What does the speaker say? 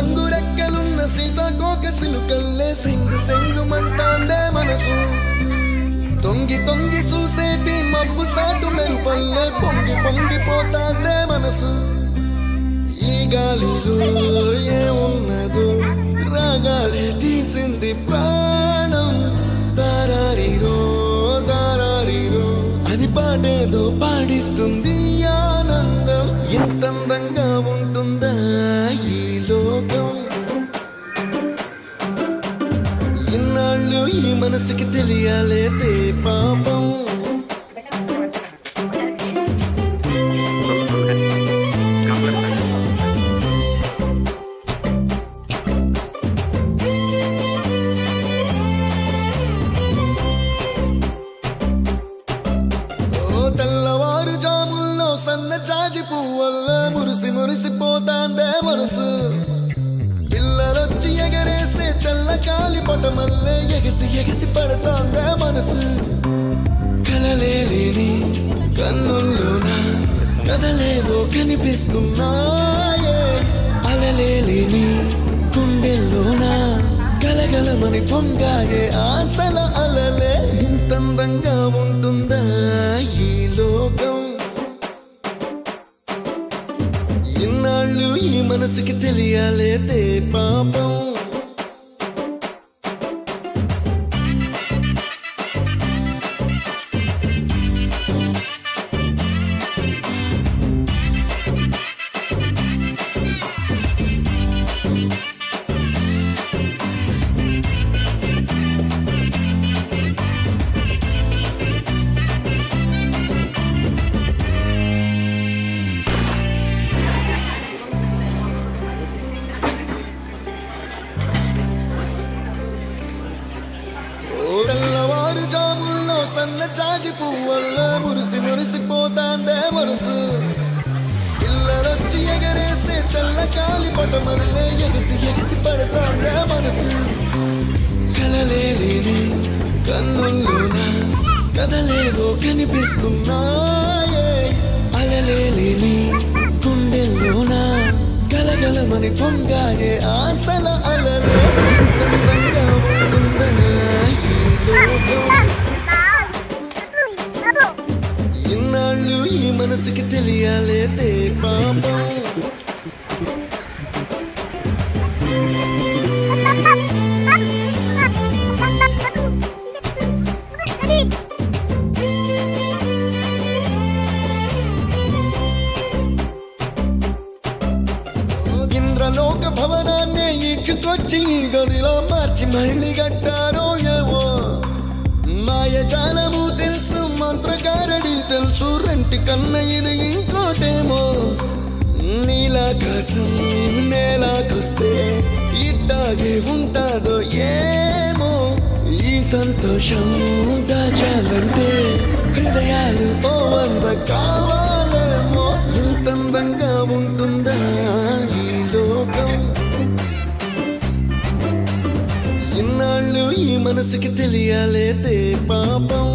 రంగు రెక్కలున్న సీతాకోక సిలుకల్లే సెంగు సెంగు మంటాందే మనసు తొంగి తొంగి చూసేటి మబ్బు సాటు మెరుపల్లే పొంగి పొంగిపోతాందే మనసు ఈ గాలిలో ఏమున్నదో రాగాలే తీసింది ప్రాణం తారారిరో తారారిరో అని పాడేదో పాడిస్తుంది ఆనందం ఎంత అందంగా ఉంటుందా ఈ లోకం ఇన్నాళ్ళు ఈ మనసుకి తెలియాలేదే పాపం తెల్లవారు జాముల్లో సన్న చాచి పువ్వల్ల మురిసి మురిసిపోతాందే మనసు పిల్లలొచ్చి ఎగరేసే తెల్ల కాలి పటమల్లే ఎగసి ఎగసి పడతాందే మనసు కలలే లేని కన్నుల్లోన కదలేవో కనిపిస్తున్నాయే అలలే లేని గుండెల్లోన గలగలమని పొంగాయే ఆశల అలలే ఇంతందంగా ఉంటుందా ఈ లోకం ఇన్నాళ్ళు ఈ మనసుకి తెలియాలేదే పాపం తెల్లవారు జాముల్లో సన్న చాచి పువ్వల్ల మురిసి మురిసిపోతాందే మనసు పిల్లలొచ్చి ఎగరేసే తెల్ల కాలి పటమల్లే ఎగసి ఎగసి పడతాందే మనసు కలలే లేని కన్నుల్లోన కదలేవో కనిపిస్తున్నాయే అలలే లేని గుండెల్లోన గలగలమని పొంగాయే ఆశల అలలే అందంగా ఉంటుందా ఇన్నాళ్ళు ఈ మనసుకి తెలియాలేదే పాపం ఇంద్రలోక భవనాన్ని ఈడ్చుకొచ్చి గదిలో మార్చి మళ్ళీ కట్టారో ఏమో మాయజాలము తెలుసు మంత్రకారడి తెలుసు రెంటి కన్న ఇది ఇంకోటేమో నీలాకాశం నేలాకొస్తే ఇట్టాగే ఉంటాదో ఏమో ఈ సంతోషం దాచాలంటే హృదయాలు ఓ వంద కావాలేమో ఇంతందంగా ఉంటుందా ఈ లోకం ఇన్నాళ్ళు ఈ మనసుకి తెలియాలేదే పాపం